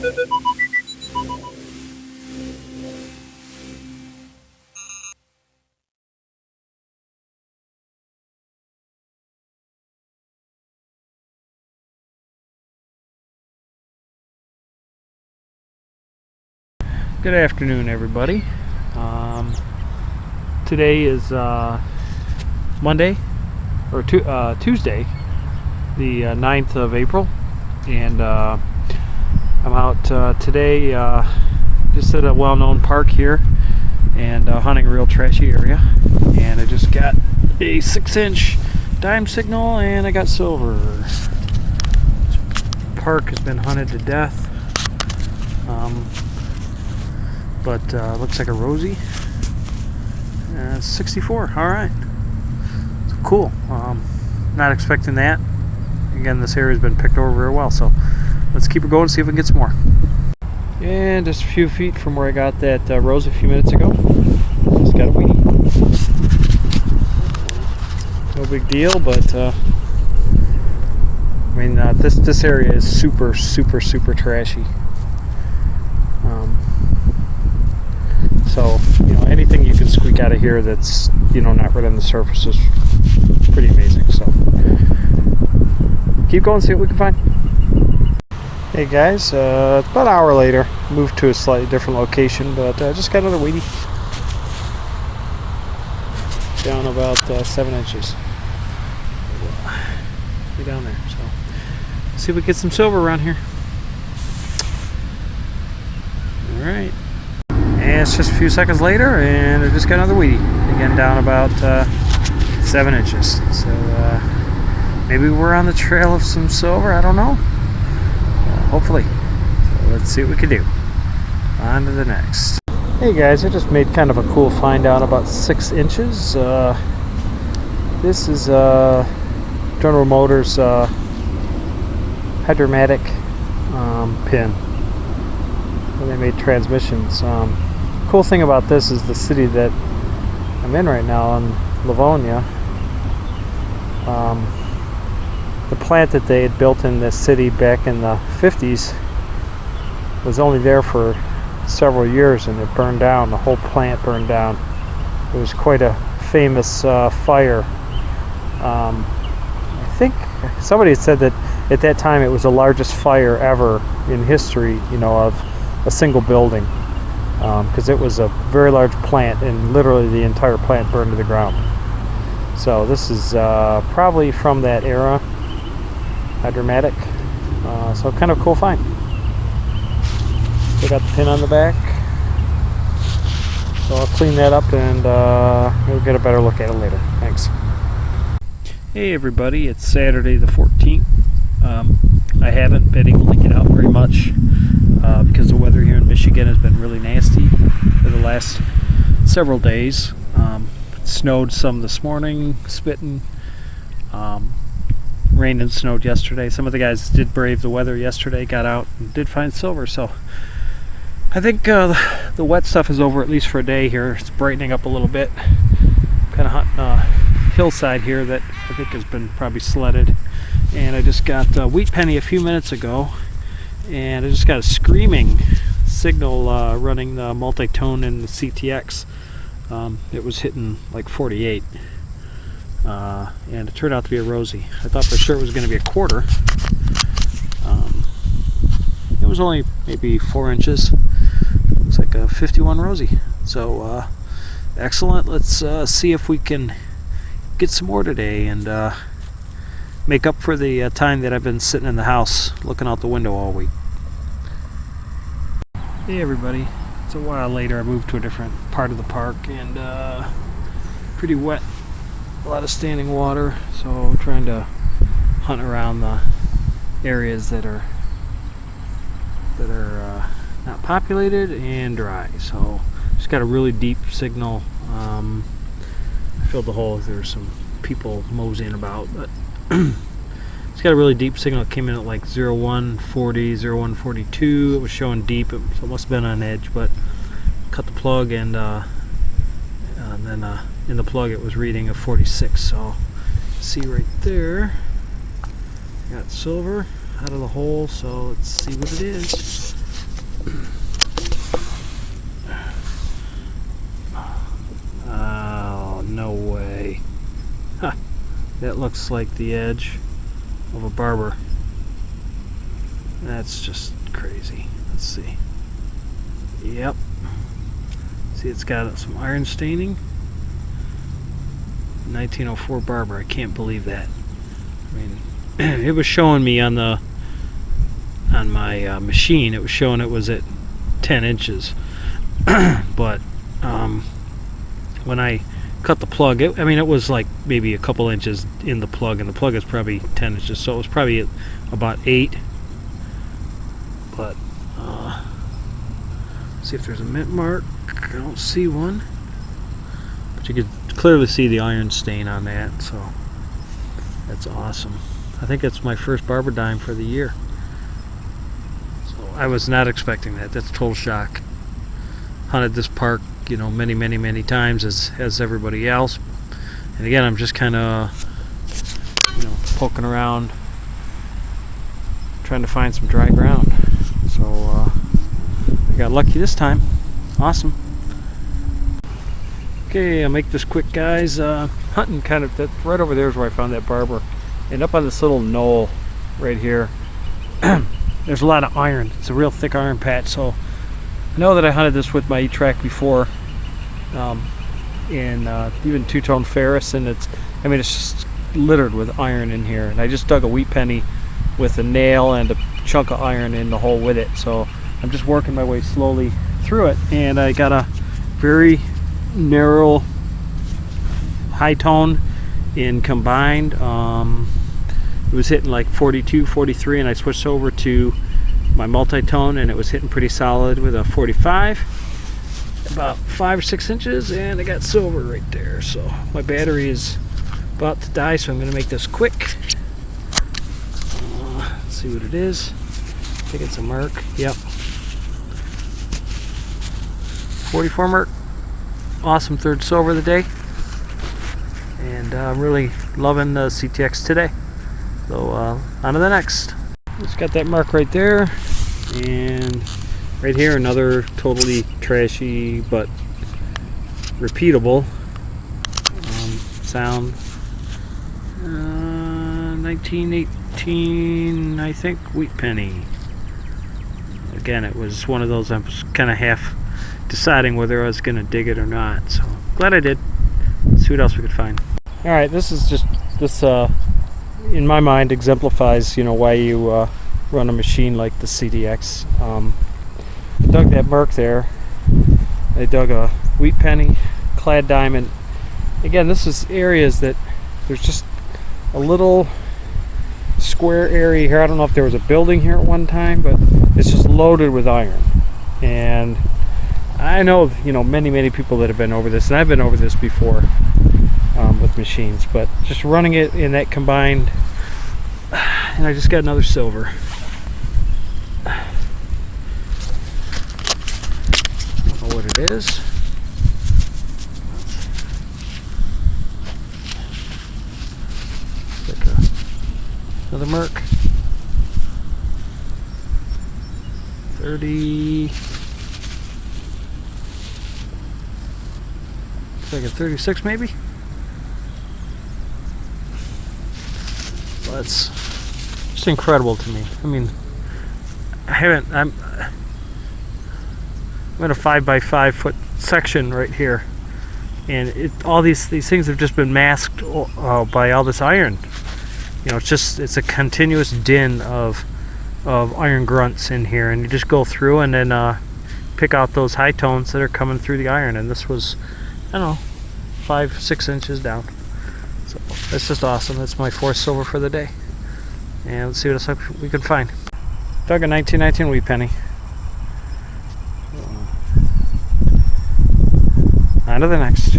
Good afternoon, everybody. Today is Monday, or Tuesday, the 9th of April, and I'm out today just at a well-known park here, and hunting a real trashy area. And I just got a 6-inch dime signal, and I got silver. This park has been hunted to death. But looks like a rosy. 64. All right. So cool. Not expecting that. Again, this area has been picked over very well. So let's keep it going and see if we can get some more. And just a few feet from where I got that rose a few minutes ago. Just got a weenie. No big deal, but I mean, this area is super trashy. So, anything you can squeak out of here that's, not right on the surface is pretty amazing. So, keep going, see what we can find. Hey guys, it's about an hour later. Moved to a slightly different location, but just got another weedie. Down about 7 inches. Be down there. So, see if we can get some silver around here. All right. And it's just a few seconds later, and I just got another weedie. Again, down about 7 inches. So maybe we're on the trail of some silver. I don't know. Hopefully. So let's see what we can do. On to the next. Hey guys, I just made kind of a cool find down about 6 inches. This is General Motors Hydromatic pin. When they made transmissions. Cool thing about this is the city that I'm in right now, in Livonia. The plant that they had built in this city back in the 50s was only there for several years, and it burned down. The whole plant burned down. It was quite a famous fire. I think somebody had said that at that time it was the largest fire ever in history, of a single building, because it was a very large plant, and literally the entire plant burned to the ground. So this is probably from that era, Hydromatic. So kind of a cool find. They got the pin on the back, so I'll clean that up and we'll get a better look at it later. Thanks. Hey everybody, it's Saturday the 14th. I haven't been able to get out very much because the weather here in Michigan has been really nasty for the last several days. It snowed some this morning, spitting. Rained and snowed yesterday. Some of the guys did brave the weather yesterday, got out and did find silver. So I think the wet stuff is over, at least for a day here. It's brightening up a little bit. Kind of hunting a hillside here that I think has been probably sledded. And I just got wheat penny a few minutes ago, and I just got a screaming signal running the multi-tone in the CTX. It was hitting like 48, and it turned out to be a rosy. I thought for sure it was going to be a quarter. It was only maybe 4 inches. Looks like a 51 rosy. So excellent. Let's see if we can get some more today and make up for the time that I've been sitting in the house looking out the window all week. Hey everybody, it's a while later. I moved to a different part of the park, and pretty wet, a lot of standing water, so trying to hunt around the areas that are not populated and dry. So just got a really deep signal. I filled the hole. There's some people moseying about, but it's got a really deep signal. It came in at like 0140, 0142. It was showing deep, so it must have been on edge, but cut the plug, and then in the plug it was reading a 46. So see right there, got silver out of the hole, so let's see what it is. Oh, no way. Huh. That looks like the edge of a barber. That's just crazy. Let's see. Yep. See, it's got some iron staining. 1904 barber. I can't believe that. I mean, it was showing me on my machine. It was showing it was at 10 inches, but when I cut the plug, I mean, it was like maybe a couple inches in the plug, and the plug is probably 10 inches, so it was probably at about 8. But see if there's a mint mark. I don't see one, but you could clearly see the iron stain on that, so that's awesome. I think it's my first barber dime for the year, so I was not expecting that. That's a total shock. Hunted this park, you know, many times as everybody else, and again, I'm just kind of, you know, poking around trying to find some dry ground. So I got lucky this time. Awesome. Okay, I'll make this quick, guys. Hunting kind of, that right over there is where I found that barber, and up on this little knoll right here there's a lot of iron. It's a real thick iron patch, so I know that I hunted this with my e-trac before, in even two-tone ferrous, and it's just littered with iron in here, and I just dug a wheat penny with a nail and a chunk of iron in the hole with it, so I'm just working my way slowly through it, and I got a very narrow high tone in combined. It was hitting like 42, 43, and I switched over to my multi-tone, and it was hitting pretty solid with a 45, about 5 or 6 inches, and I got silver right there. So my battery is about to die, so I'm going to make this quick. Let's see what it is. I think it's a mark. Yep, 44 mark. Awesome third silver of the day, and I'm really loving the CTX today. So on to the next. It's got that mark right there, and right here another totally trashy but repeatable sound. 1918, I think, wheat penny. Again, it was one of those I was kind of half deciding whether I was going to dig it or not, so glad I did. Let's see what else we could find. Alright, this is just, this in my mind exemplifies, you know, why you run a machine like the CDX. I dug that mark there. I dug a wheat penny, clad diamond. Again, this is areas that there's just a little square area here. I don't know if there was a building here at one time, but it's just loaded with iron. And I know, you know, many people that have been over this, and I've been over this before with machines, but just running it in that combined, and I just got another silver. I don't know what it is. Like another Merc. 30. Looks like a 36 maybe. Well, that's just incredible to me. I mean, I'm in a 5x5 foot section right here, and all these things have just been masked by all this iron. You know, it's a continuous din of iron grunts in here, and you just go through and then pick out those high tones that are coming through the iron, and this was, I don't know, 5-6 inches down. So that's just awesome. That's my fourth silver for the day, and let's see what else we can find. Dug a 1919 wheat penny. On to the next.